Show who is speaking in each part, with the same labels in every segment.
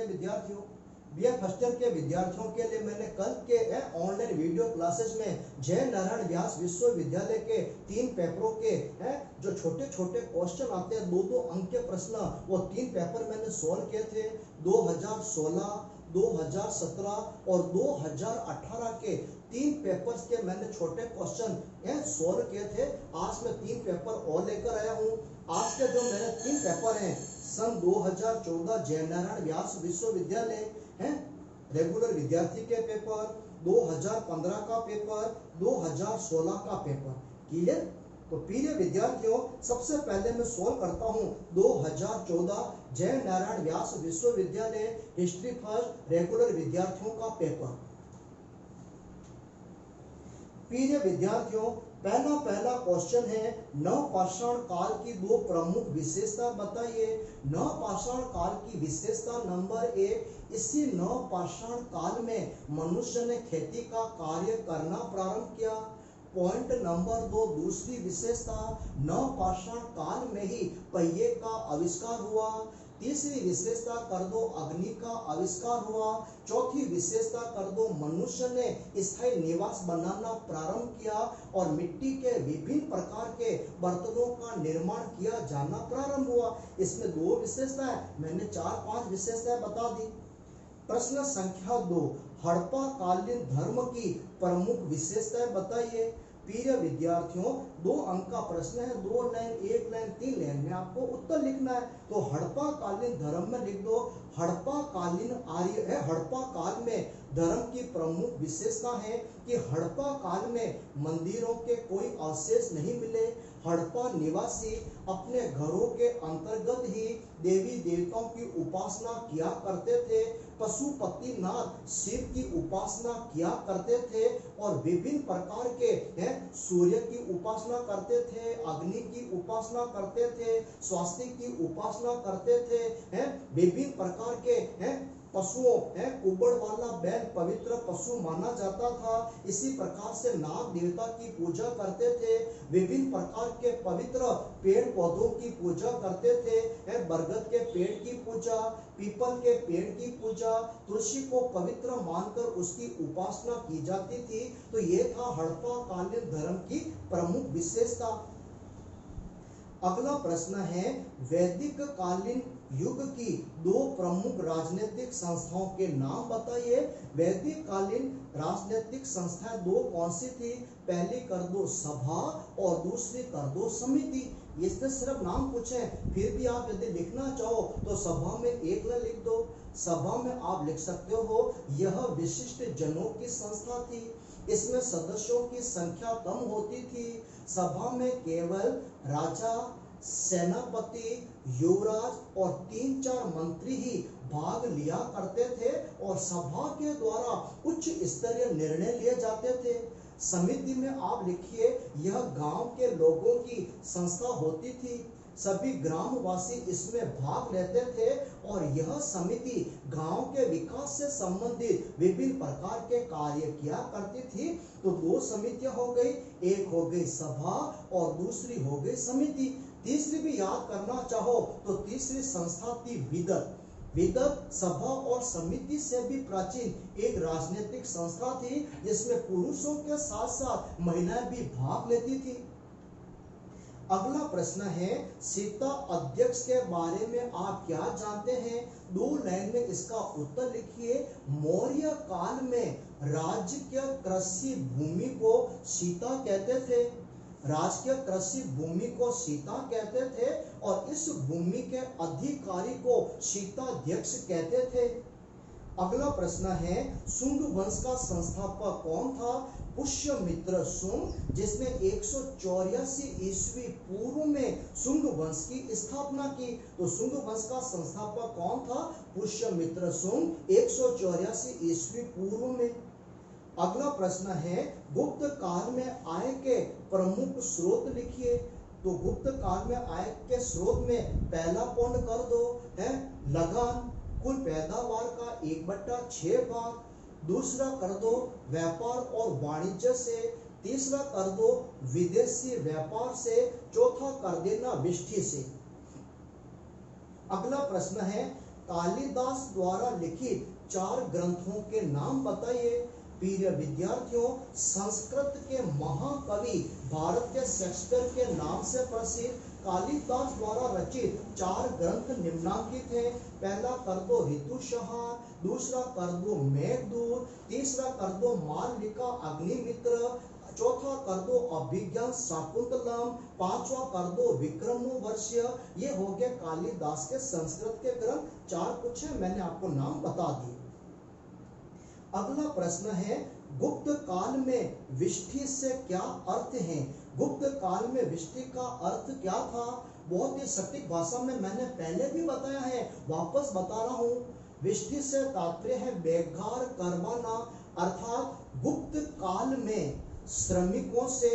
Speaker 1: विद्यार्थियों, BA first year के विद्यार्थियों के लिए मैंने कल के ऑनलाइन वीडियो क्लासेस में जय नारायण व्यास विश्वविद्यालय के 3 पेपरों के जो छोटे छोटे क्वेश्चन आते हैं 2-2 अंक के प्रश्न, वो 3 पेपर मैंने सोल्व किए थे। 2016, 2017 और 2018 के 3 पेपर्स के मैंने छोटे क्वेश्चन सोल्व किए थे। आज मैं 3 पेपर और लेकर आया हूँ। आज के जो मेरे 3 पेपर हैं, सन 2014 जय नारायण व्यास विश्वविद्यालय रेगुलर विद्यार्थी के पेपर, 2015 का पेपर, 2016 का पेपर। क्लियर? तो प्रिय विद्यार्थियों, सबसे पहले मैं सोल्व करता हूं 2014 जय नारायण व्यास विश्वविद्यालय हिस्ट्री फर्स्ट रेगुलर विद्यार्थियों का पेपर। प्रिय विद्यार्थियों, पहला क्वेश्चन है, नवपाषाण काल की 2 प्रमुख विशेषता बताइए। नवपाषाण काल की विशेषता नंबर 1, इसी नवपाषाण काल में मनुष्य ने खेती का कार्य करना प्रारंभ किया। पॉइंट नंबर 2, दूसरी विशेषता, नवपाषाण काल में ही पहिए का आविष्कार हुआ। तीसरी विशेषता कर दो, अग्नि का आविष्कार हुआ। चौथी विशेषता कर दो, मनुष्य ने स्थायी निवास बनाना प्रारंभ किया और मिट्टी के विभिन्न प्रकार के बर्तनों का निर्माण किया जाना प्रारंभ हुआ। इसमें 2 विशेषताएं, मैंने 4-5 विशेषताएं बता दी। प्रश्न संख्या 2, हड़प्पा कालीन धर्म की प्रमुख विशेषताएं बताइए। प्रिय विद्यार्थियों, 2 अंक का प्रश्न है, 2 लाइन, 1 लाइन, 3 लाइन में आपको उत्तर लिखना है। तो हड़प्पा कालीन धर्म में लिख दो, हड़प्पा कालीन आर्य है। हड़प्पा काल में धर्म की प्रमुख विशेषता है कि हड़प्पा काल में मंदिरों के कोई अवशेष नहीं मिले। हड़प्पा निवासी अपने घरों के अंतर्गत ही देवी देवताओं की उपासना किया करते थे। पशुपतिनाथ शिव की उपासना किया करते थे और विभिन्न प्रकार के सूर्य की उपासना करते थे, अग्नि की उपासना करते थे, स्वास्तिक की उपासना करते थे। विभिन्न प्रकार के पशुओं कुबड़ वाला बैल पवित्र पशु माना जाता था। इसी प्रकार से नाग देवता की पूजा करते थे। विभिन्न प्रकार के पवित्र पेड़ पौधों की पूजा करते थे। बरगद के पेड़ की पूजा, पीपल के पेड़ की पूजा, तुलसी को पवित्र मानकर उसकी उपासना की जाती थी। तो ये था हड़प्पा कालीन धर्म की प्रमुख विशेषता। अगला प्रश्न है, वैदिक कालीन युग की 2 प्रमुख राजनीतिक संस्थाओं के नाम बताइए। वैदिक कालीन राजनीतिक संस्थाएं 2 कौन सी थी? पहली कर दो सभा और दूसरी कर दो समिति। इसमें सिर्फ नाम पूछे, फिर भी आप यदि लिखना चाहो तो सभा में 1 लाइन लिख दो। सभा में आप लिख सकते हो, यह विशिष्ट जनों की संस्था थी। इसमें सदस्यों की संख्या कम होती थी। सभा में केवल राजा, सेनापति, युवराज और 3-4 मंत्री ही भाग लिया करते थे और सभा के द्वारा उच्च स्तरीय निर्णय लिए जाते थे। समिति में आप लिखिए, यह गांव के लोगों की संस्था होती थी। सभी ग्रामवासी इसमें भाग लेते थे और यह समिति गांव के विकास से संबंधित विभिन्न प्रकार के कार्य किया करती थी। तो 2 समितियां हो गई, एक हो गई सभा और दूसरी हो गई समिति। तीसरी भी याद करना चाहो तो तीसरी संस्था थी विदत। विदत सभा और समिति से भी प्राचीन एक राजनीतिक संस्था थी, जिसमें पुरुषों के साथ साथ महिलाएं भी भाग लेती थी। अगला प्रश्न है, सीता अध्यक्ष के बारे में आप क्या जानते हैं? 2 लाइन में इसका उत्तर लिखिए। मौर्य काल में राज्य के कृषि भूमि को सीता कहते थे। राजकीय कृषि भूमि को सीता कहते थे और इस भूमि के अधिकारी को सीताध्यक्ष कहते थे। अगला प्रश्न है, शुंग वंश का संस्थापक कौन था? पुष्यमित्र शुंग, जिसने 184 ईस्वी पूर्व में शुंग वंश की स्थापना की। तो शुंग वंश का संस्थापक कौन था? पुष्यमित्र शुंग, 184 ईस्वी पूर्व में। अगला प्रश्न है, गुप्त काल में आय के प्रमुख स्रोत लिखिए। तो गुप्त काल में आय के स्रोत में पहला पॉइंट कर दो है लगान, कुल पैदावार का 1/6 भाग। दूसरा कर दो व्यापार और वाणिज्य से। तीसरा कर दो विदेशी व्यापार से। चौथा कर देना विष्ठि से। अगला प्रश्न है, कालिदास द्वारा लिखित 4 ग्रंथों के नाम बताइए। प्रिय विद्यार्थियों, संस्कृत के महाकवि भारतीय शेक्सपियर के नाम से प्रसिद्ध कालिदास द्वारा रचित 4 ग्रंथ निम्नांकित हैं। पहला कर दो ऋतुसंहार, दूसरा कर दो मेघदूत, तीसरा कर दो मालविका अग्निमित्र, चौथा कर दो अभिज्ञान शाकुंतलम, पांचवा कर दो विक्रमोर्वशीय। ये हो गए कालिदास के संस्कृत के ग्रंथ। 4 कुछ है, मैंने आपको नाम बता दिए। अगला प्रश्न है, गुप्त काल में विष्ठि से क्या अर्थ है? गुप्त काल में विष्ठि का अर्थ क्या था? बहुत ही सटीक भाषा में मैंने पहले भी बताया है, वापस बता रहा हूँ। विष्ठि से तात्पर्य है बेगार करवाना, अर्थात गुप्त काल में श्रमिकों से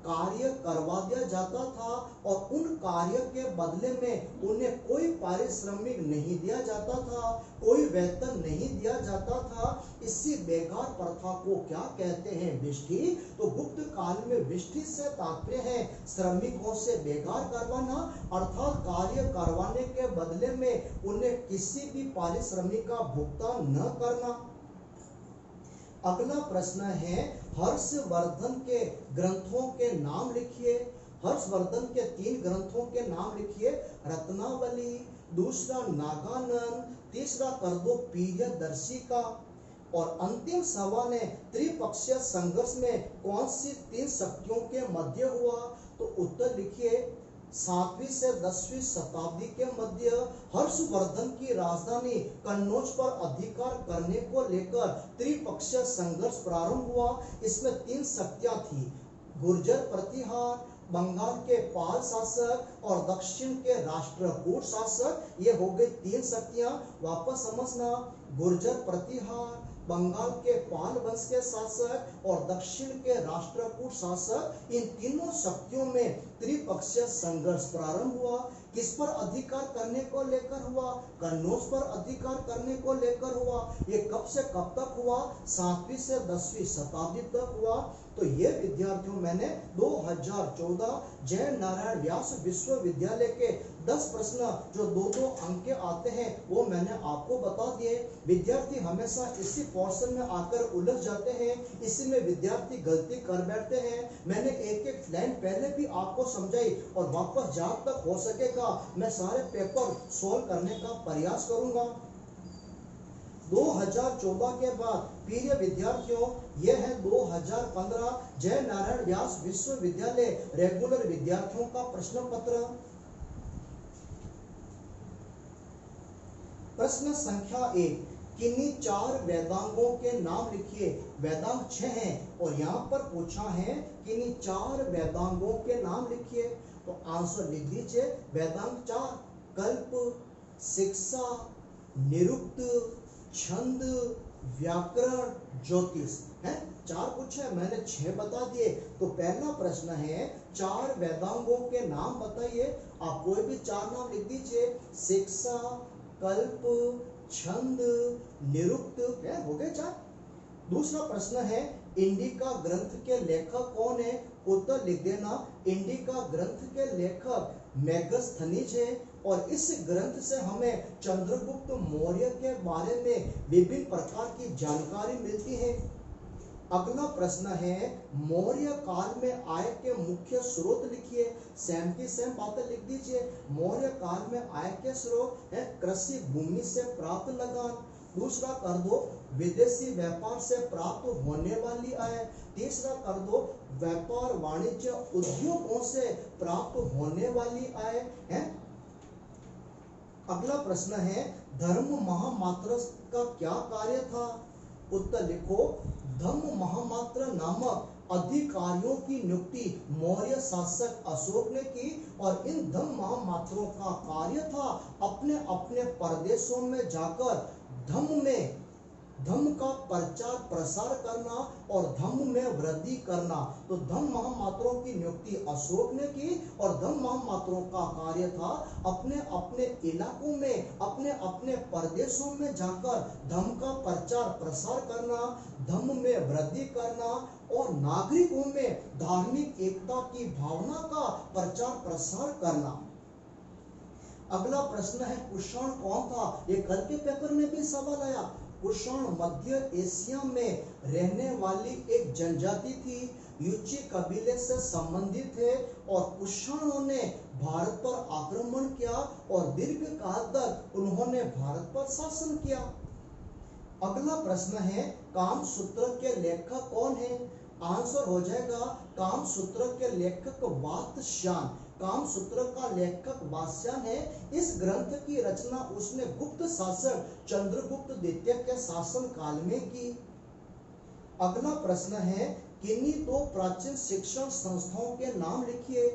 Speaker 1: कार्य करवा दिया जाता था और उन कार्य के बदले में उन्हें कोई पारिश्रमिक नहीं दिया जाता था, कोई वेतन नहीं दिया जाता था। इसी बेगार प्रथा को क्या कहते हैं? विष्ठि। तो गुप्त काल में विष्ठि से तात्पर्य है श्रमिकों से बेगार करवाना, अर्थात कार्य करवाने के बदले में उन्हें किसी भी पारिश्रमिक का भुगतान न करना। अगला प्रश्न है, हर्षवर्धन के ग्रंथों के नाम लिखिए। हर्षवर्धन के 3 ग्रंथों के नाम लिखिए। रत्नावली, दूसरा नागानंद, तीसरा कर दो प्रियदर्शिका। और अंतिम सवाल है, त्रिपक्षीय संघर्ष में कौन सी 3 शक्तियों के मध्य हुआ? तो उत्तर लिखिए। 7वीं से 10वीं शताब्दी के मध्य हर्षवर्धन की राजधानी कन्नौज पर अधिकार करने को लेकर त्रिपक्षीय संघर्ष प्रारंभ हुआ। इसमें 3 शक्तियां थी, गुर्जर प्रतिहार, बंगाल के पाल शासक और दक्षिण के राष्ट्रकूट शासक। ये हो गई 3 शक्तियां। वापस समझना, गुर्जर प्रतिहार, बंगाल के पाल वंश के शासक और दक्षिण के राष्ट्रकूट शासक, इन तीनों शक्तियों में त्रिपक्षीय संघर्ष प्रारंभ हुआ। किस पर अधिकार करने को लेकर हुआ? कन्नौज पर अधिकार करने को लेकर हुआ। ये कब से कब तक हुआ? 7वीं से 10वीं शताब्दी तक हुआ। तो ये विद्यार्थियों मैंने 2014 जय नारायण व्यास विश्वविद्यालय के 10 प्रश्न जो 2-2 अंक के आते हैं वो मैंने आपको बता दिए। विद्यार्थी हमेशा इसी पोर्शन में आकर उलझ जाते हैं, इसी में विद्यार्थी गलती कर बैठते हैं। मैंने एक लाइन पहले भी आपको समझाई और वापस जहाँ तक हो सकेगा मैं सारे पेपर सोल्व करने का प्रयास करूंगा। 2014 के बाद प्रिय विद्यार्थियों यह है 2015 जय नारायण व्यास विश्वविद्यालय रेगुलर विद्यार्थियों का प्रश्न पत्र। प्रश्न संख्या 1, किन्हीं 4 वेदांगों के नाम लिखिए। वेदांग 6 हैं और यहाँ पर पूछा है किन्हीं 4 वेदांगों के नाम लिखिए। तो आंसर लिख दीजिए। वेदांग 4, कल्प, शिक्षा, निरुक्त, छंद, व्याकरण, ज्योतिष है। 4 कुछ है, मैंने 6 बता दिए। तो पहला प्रश्न है 4 वेदांगों के नाम बताइए। आप कोई भी 4 नाम लिख दीजिए। शिक्षा, कल्प, छंद, निरुक्त, क्या हो गए 4। दूसरा प्रश्न है इंडिका ग्रंथ के लेखक कौन है? उत्तर लिख देना। इंडिका ग्रंथ के लेखक मेगस्थनीज है और इस ग्रंथ से हमें चंद्रगुप्त मौर्य के बारे में विभिन्न प्रकार की जानकारी मिलती है। अगला प्रश्न है मौर्य काल में आय के मुख्य स्रोत लिखिए। सेम की सेम बातें लिख दीजिए। मौर्य काल में आय के स्रोत है कृषि भूमि से प्राप्त लगान। दूसरा कर दो विदेशी व्यापार से प्राप्त होने वाली आय। तीसरा कर दो व्यापार वाणिज्य उद्योगों से प्राप्त होने वाली आय है। अगला प्रश्न है धर्म महामात्र का क्या कार्य था? उत्तर लिखो। धम्म महामात्र नामक अधिकारियों की नियुक्ति मौर्य शासक अशोक ने की और इन धम्म महामात्रों का कार्य था अपने अपने प्रदेशों में जाकर धम्म का प्रचार प्रसार करना और धम्म में वृद्धि करना। तो धम्म महामात्रों की नियुक्ति अशोक ने की और धम्म महामात्रों का कार्य था अपने अपने इलाकों में अपने अपने प्रदेशों में जाकर धम्म का प्रचार प्रसार करना, धम्म में वृद्धि करना और नागरिकों में धार्मिक एकता की भावना का प्रचार प्रसार करना। अगला प्रश्न है कुषाण कौन था? ये कल के पेपर में भी सवाल आया। कुषाण मध्य एशिया में रहने वाली एक जनजाति थी, युची कबीले से संबंधित थे और कुषाणों ने भारत पर आक्रमण किया और दीर्घ काल तक उन्होंने भारत पर शासन किया। अगला प्रश्न है कामसूत्र के लेखक कौन है? आंसर हो जाएगा कामसूत्र के लेखक वात्स्यायन। कामसूत्र का लेखक वात्स्यायन है। इस ग्रंथ की रचना उसने गुप्त शासक चंद्रगुप्त द्वितीय के शासन काल में की। अगला प्रश्न है किन्हीं दो प्राचीन शिक्षण संस्थाओं के नाम लिखिए।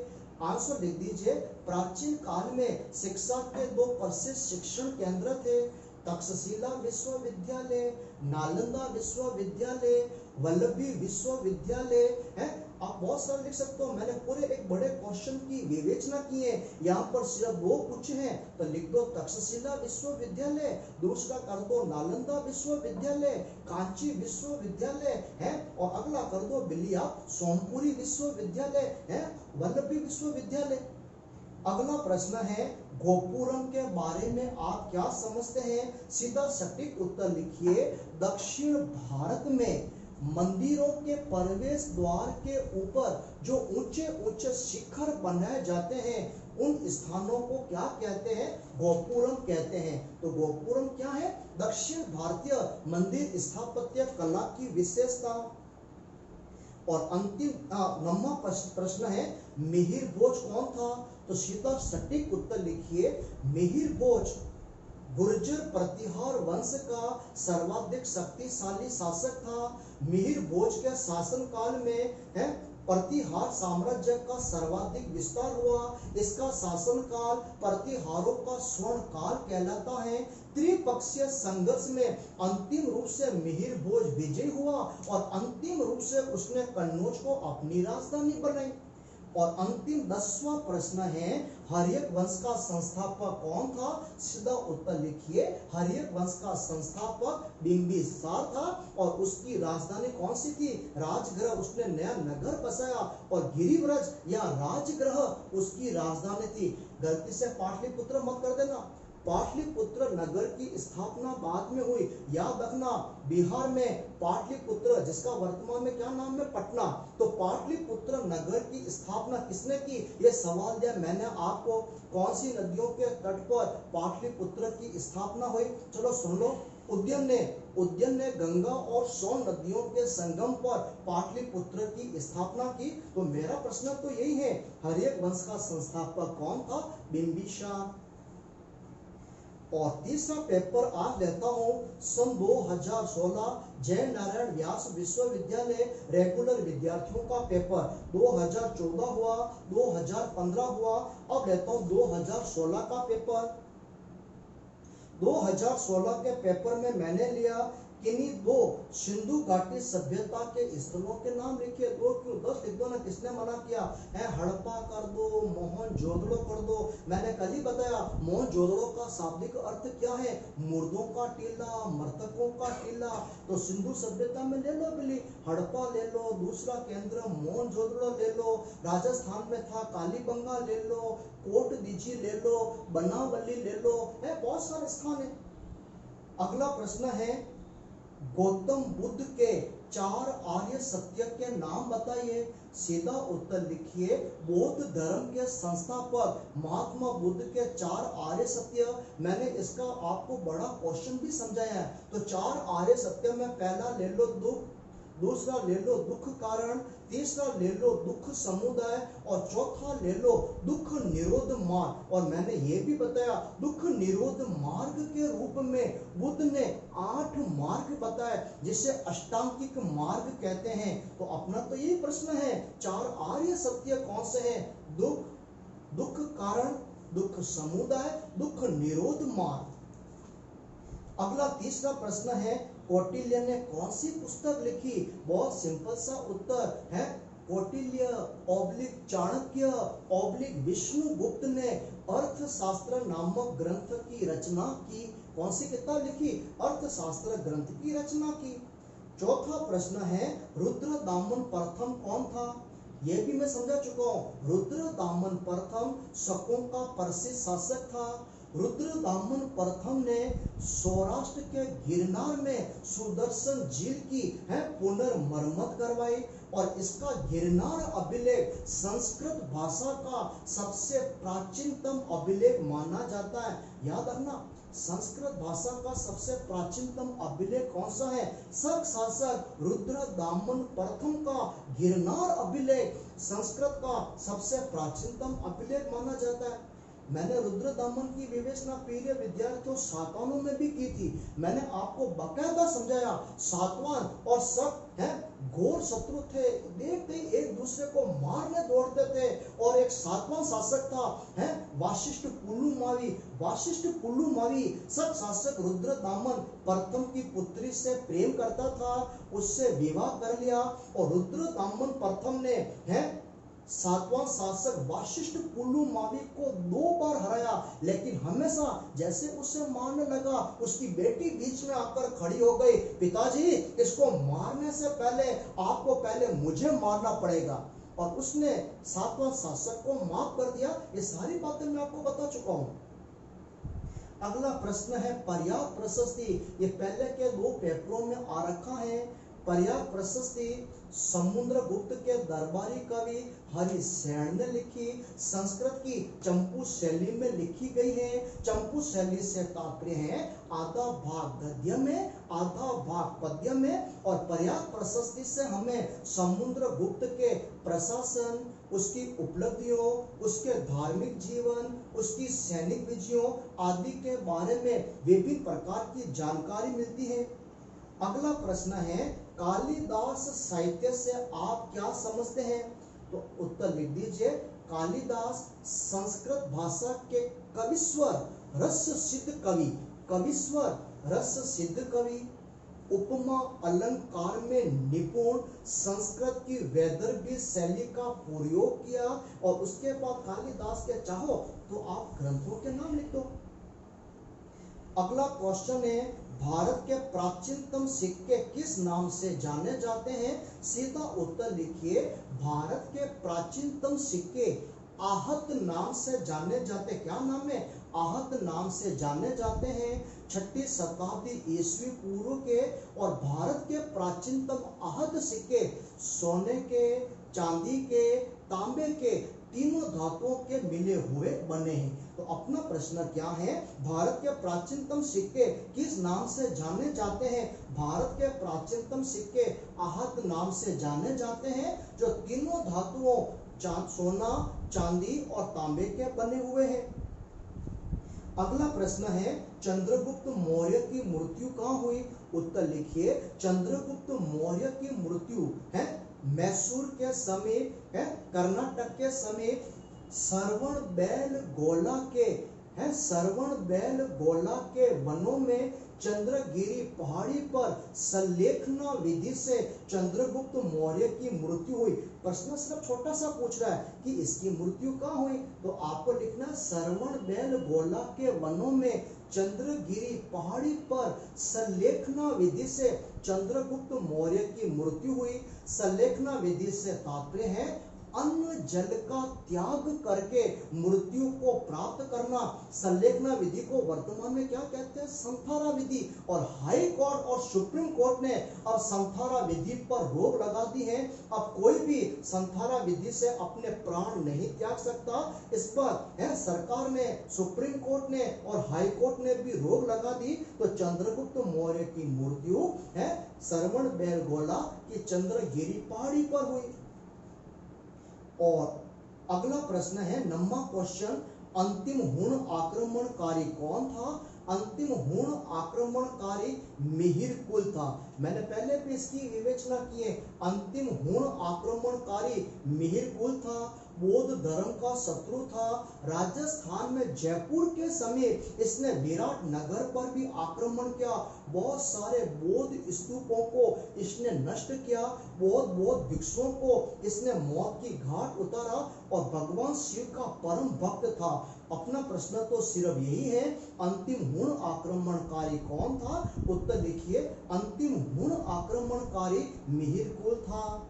Speaker 1: आंसर लिख दीजिए। प्राचीन काल में शिक्षा के दो प्रसिद्ध शिक्षण केंद्र थे, तक्षशिला विश्वविद्यालय, नालंदा विश्वविद्यालय, वल्लभी विश्वविद्यालय है। आप बहुत सारे लिख सकते हो। मैंने पूरे एक बड़े क्वेश्चन की विवेचना की है, यहाँ पर सिर्फ दो पूछे हैं तो लिख दो तक्षशिला विश्वविद्यालय, दूसरा कर दो नालंदा विश्वविद्यालय, कांची विश्वविद्यालय है, और अगला कर दो बिलिया सोमपुरी विश्वविद्यालय है, वल्लभी विश्वविद्यालय। अगला प्रश्न है गोपुरम के बारे में आप क्या समझते हैं? सीधा सटीक उत्तर लिखिए। दक्षिण भारत में मंदिरों के प्रवेश द्वार के ऊपर जो ऊंचे ऊंचे शिखर बनाए जाते हैं उन स्थानों को क्या कहते हैं? गोपुरम कहते हैं। तो गोपुरम क्या है? दक्षिण भारतीय मंदिर स्थापत्य कला की विशेषता। और अंतिम 9वां प्रश्न है मिहिर भोज कौन था? तो सीधा सटीक उत्तर लिखिए। मिहिर भोज गुर्जर प्रतिहार वंश का सर्वाधिक शक्तिशाली शासक था। मिहिर भोज के शासन काल में है प्रतिहार साम्राज्य का सर्वाधिक विस्तार हुआ। इसका शासन काल प्रतिहारों का स्वर्ण काल कहलाता है। त्रिपक्षीय संघर्ष में अंतिम रूप से मिहिर भोज विजयी हुआ और अंतिम रूप से उसने कन्नौज को अपनी राजधानी बनाई। और अंतिम 10वां प्रश्न है हर्यक वंश का संस्थापक कौन था? सीधा उत्तर लिखिए। हर्यक वंश का संस्थापक बिंबिसार था और उसकी राजधानी कौन सी थी? राजगृह। उसने नया नगर बसाया और गिरिव्रज या राजगृह उसकी राजधानी थी। गलती से पाटलिपुत्र मत कर देना। पाटलिपुत्र नगर की स्थापना बाद में हुई। याद रखना बिहार में पाटलिपुत्र जिसका वर्तमान में क्या नाम है? पटना। तो पाटलिपुत्र नगर की स्थापना किसने की? ये सवाल दिया मैंने आपको। कौन सी नदियों के तट पर पाटलिपुत्र की स्थापना हुई? चलो सुन लो। उद्यन ने गंगा और सोन नदियों के संगम पर पाटलिपुत्र की स्थापना की। तो मेरा प्रश्न तो यही है हर्यक वंश का संस्थापक कौन था? बिंबिसार। और तीसरा पेपर आज लेता हूं सन 2016 जय नारायण व्यास विश्वविद्यालय रेगुलर विद्यार्थियों का पेपर। 2014 हुआ, 2015 हुआ, अब लेता हूं 2016 का पेपर। 2016 के पेपर में मैंने लिया किन्हीं दो सिंधु घाटी सभ्यता के स्थलों के नाम लिखिए। 2 क्यों 10 लिख दो ना, किसने मना किया है? हड़प्पा कर दो, मोहनजोदड़ो कर दो। मैंने कल ही बताया मोहनजोदड़ो का शाब्दिक अर्थ क्या है? मुर्दों का टीला, मृतकों का टीला। तो सिंधु सभ्यता में ले लो बिल्ली, हड़प्पा ले लो, दूसरा केंद्र मोहनजोदड़ो ले लो, राजस्थान में था कालीबंगा ले लो, कोट दीजी ले लो, बनावली ले लो, है बहुत सारे स्थान है। अगला प्रश्न है गौतम बुद्ध के 4 आर्य सत्य के नाम बताइए। सीधा उत्तर लिखिए। बौद्ध धर्म के संस्थापक महात्मा बुद्ध के 4 आर्य सत्य। मैंने इसका आपको बड़ा क्वेश्चन भी समझाया है। तो 4 आर्य सत्य में पहला ले लो दुख, दूसरा ले लो दुख कारण, तीसरा ले लो दुख समुदाय और चौथा ले लो दुख निरोध मार्ग। और मैंने ये भी बताया दुख निरोध मार्ग के रूप में बुद्ध ने 8 मार्ग बताए जिसे अष्टांगिक मार्ग कहते हैं। तो अपना तो यही प्रश्न है 4 आर्य सत्य कौन से हैं? दुख, दुख कारण, दुख समुदाय, दुख निरोध मार्ग। अगला तीसरा प्रश्न है कौटिल्य ने कौन सी पुस्तक लिखी? बहुत सिंपल सा उत्तर है कौटिल्य ऑब्लिक चाणक्य ऑब्लिक विष्णुगुप्त ने अर्थशास्त्र नामक ग्रंथ की रचना की। कौन सी किताब लिखी? अर्थशास्त्र ग्रंथ की रचना की। चौथा प्रश्न है रुद्रदामन प्रथम कौन था? यह भी मैं समझा चुका हूं। रुद्रदामन प्रथम शकों का प्रसिद्ध शासक था। रुद्रदामन प्रथम ने सौराष्ट्र के गिरनार में सुदर्शन झील की पुनर्मरम्मत करवाई और इसका गिरनार अभिलेख संस्कृत भाषा का सबसे प्राचीनतम अभिलेख माना जाता है। याद रखना, संस्कृत भाषा का सबसे प्राचीनतम अभिलेख कौन सा है? शक शासक रुद्रदामन प्रथम का गिरनार अभिलेख संस्कृत का सबसे प्राचीनतम अभिलेख माना जाता है। मैंने रुद्रदामन की विवेचना प्रिय विद्यार्थियों सातवानों में भी की थी। मैंने आपको बकायदा समझाया सातवान और शक घोर शत्रु थे, देखते ही एक दूसरे को मारने दौड़ते थे। और एक सातवां शासक था वाशिष्ठ पुलुमावी। वाशिष्ठ पुलुमावी शक शासक रुद्रदामन प्रथम की पुत्री से प्रेम करता था, उससे विवाह कर लिया और रुद्रदामन प्रथम ने सातवां शासक वाशिष्ठ पुलुमावी को 2 बार हराया, लेकिन हमेशा जैसे उसे मारने लगा उसकी बेटी बीच में आकर खड़ी हो गई, पिताजी इसको मारने से पहले आपको पहले मुझे मारना पड़ेगा, और उसने सातवां शासक को माफ कर दिया। ये सारी बातें मैं आपको बता चुका हूं। अगला प्रश्न है पर्याय प्रशस्ति। ये पहले के 2 पेपरों में आ रखा है। पर्याय प्रशस्ति समुद्रगुप्त के दरबारी कवि हरिसेन ने लिखी, संस्कृत की चंपू शैली में लिखी गई है। चंपू शैली से तात्पर्य है आधा भाग गद्य में आधा भाग पद्य में। और पर्याय प्रशस्ति से हमें समुद्रगुप्त के प्रशासन, उसकी उपलब्धियों, उसके धार्मिक जीवन, उसकी सैनिक विजयों आदि के बारे में विभिन्न प्रकार की जानकारी मिलती है। अगला प्रश्न है कालिदास साहित्य से आप क्या समझते हैं? तो उत्तर लिख दीजिए। कालिदास संस्कृत भाषा के कविस्वर रस सिद्ध कवि, कविस्वर रस सिद्ध कवि, उपमा अलंकार में निपुण, संस्कृत की वैदर्भी शैली का प्रयोग किया। और उसके बाद कालिदास के चाहो तो आप ग्रंथों के नाम लिख दो। अगला क्वेश्चन है भारत के प्राचीनतम सिक्के किस नाम से जाने जाते हैं? सीधा उत्तर लिखिए। भारत के प्राचीनतम सिक्के आहत नाम से जाने जाते। क्या नाम है? आहत नाम से जाने जाते हैं। 6ठी शताब्दी ईस्वी पूर्व के। और भारत के प्राचीनतम आहत सिक्के सोने के, चांदी के, तांबे के तीनों धातुओं के मिले हुए बने हैं। तो अपना प्रश्न क्या है? भारत के प्राचीनतम सिक्के किस नाम से जाने जाते हैं? भारत के प्राचीनतम सिक्के आहत नाम से जाने जाते हैं, जो तीनों धातुओं सोना, चांदी और तांबे के बने हुए हैं। अगला प्रश्न है चंद्रगुप्त मौर्य की मृत्यु कहाँ हुई? उत्तर लिखिए। चंद्रगुप्त मौर्य की मृत्यु है मैसूर के समीप है, कर्नाटक के समीप श्रवणबेलगोला के वनों में चंद्रगिरी पहाड़ी पर संलेखना विधि से चंद्रगुप्त मौर्य की मृत्यु हुई। प्रश्न सिर्फ छोटा सा पूछ रहा है कि इसकी मृत्यु कहाँ हुई, तो आपको लिखना है श्रवणबेलगोला के वनों में चंद्रगिरी पहाड़ी पर संलेखना विधि से चंद्रगुप्त मौर्य की मृत्यु हुई। संलेखना विधि से तात्पर्य है अन्न जल का त्याग करके मृत्यु को प्राप्त करना। संलेखना विधि को वर्तमान में क्या कहते हैं? संथारा विधि। और हाई कोर्ट और सुप्रीम कोर्ट ने अब संथारा विधि पर रोक लगा दी है। अब कोई भी संथारा विधि से अपने प्राण नहीं त्याग सकता। इस पर सरकार ने, सुप्रीम कोर्ट ने और हाई कोर्ट ने भी रोक लगा दी। तो चंद्रगुप्त मौर्य की मृत्यु श्रवणबेलगोला की चंद्रगिरी पहाड़ी पर हुई। और अगला प्रश्न है नंबर क्वेश्चन, अंतिम हुण आक्रमणकारी कौन था? अंतिम हुण आक्रमणकारी मिहिरकुल था। मैंने पहले भी इसकी विवेचना की है। अंतिम हुण आक्रमणकारी मिहिरकुल था। बौद्ध धर्म का शत्रु था। राजस्थान में जयपुर के समीप इसने विराट नगर पर भी आक्रमण किया। बहुत सारे बौद्ध स्तूपों को इसने नष्ट किया। बौद्ध भिक्षुओं को इसने मौत की घाट उतारा और भगवान शिव का परम भक्त था। अपना प्रश्न तो सिर्फ यही है, अंतिम हुण आक्रमणकारी कौन था? उत्तर लिखिए। अंतिम हुण आक्रमणकारी मिहिरकुल था।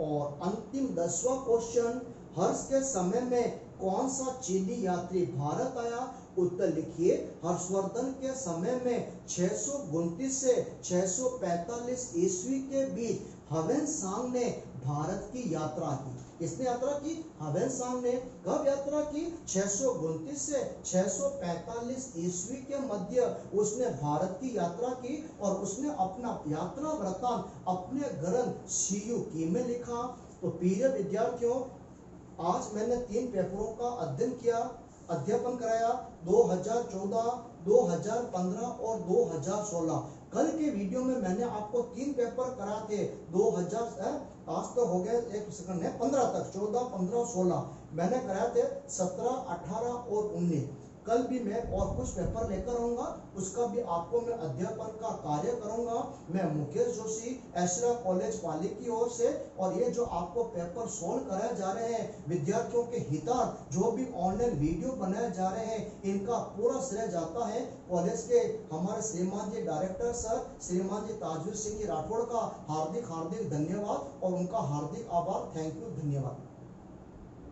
Speaker 1: और अंतिम 10वां क्वेश्चन, हर्ष के समय में कौन सा चीनी यात्री भारत आया? उत्तर लिखिए। हर्षवर्धन के समय में 629 से 645 ईस्वी के बीच ह्वेनसांग ने भारत की यात्रा की। किसने यात्रा की? ह्वेनसांग ने। कब यात्रा की? 629 से 645 ईस्वी के मध्य उसने भारत की यात्रा की और उसने अपना यात्रा वृत्तांत अपने ग्रंथ सीयूकी में लिखा। तो प्रिय विद्यार्थियों, आज मैंने 3 पेपरों का अध्ययन कराया, 2014, 2015 और 2016। कल के वीडियो में मैंने आपको 3 पेपर कराए थे। 2000 आज तो हो गए 15 तक, 14, 15, 16 मैंने कराए थे। 17, 18 और 19 कल भी मैं और कुछ पेपर लेकर आऊंगा, उसका भी आपको मैं अध्यापन का कार्य करूंगा। मैं मुकेश जोशी, एसरा कॉलेज पाली की ओर से। और ये जो आपको पेपर सोल्व कराए जा रहे हैं विद्यार्थियों के हितार्थ, जो भी ऑनलाइन वीडियो बनाए जा रहे हैं, इनका पूरा श्रेय जाता है कॉलेज के हमारे श्रीमान जी डायरेक्टर सर, श्रीमान जी ताजवीर सिंह राठौड़ का हार्दिक धन्यवाद और उनका हार्दिक आभार। थैंक यू, धन्यवाद।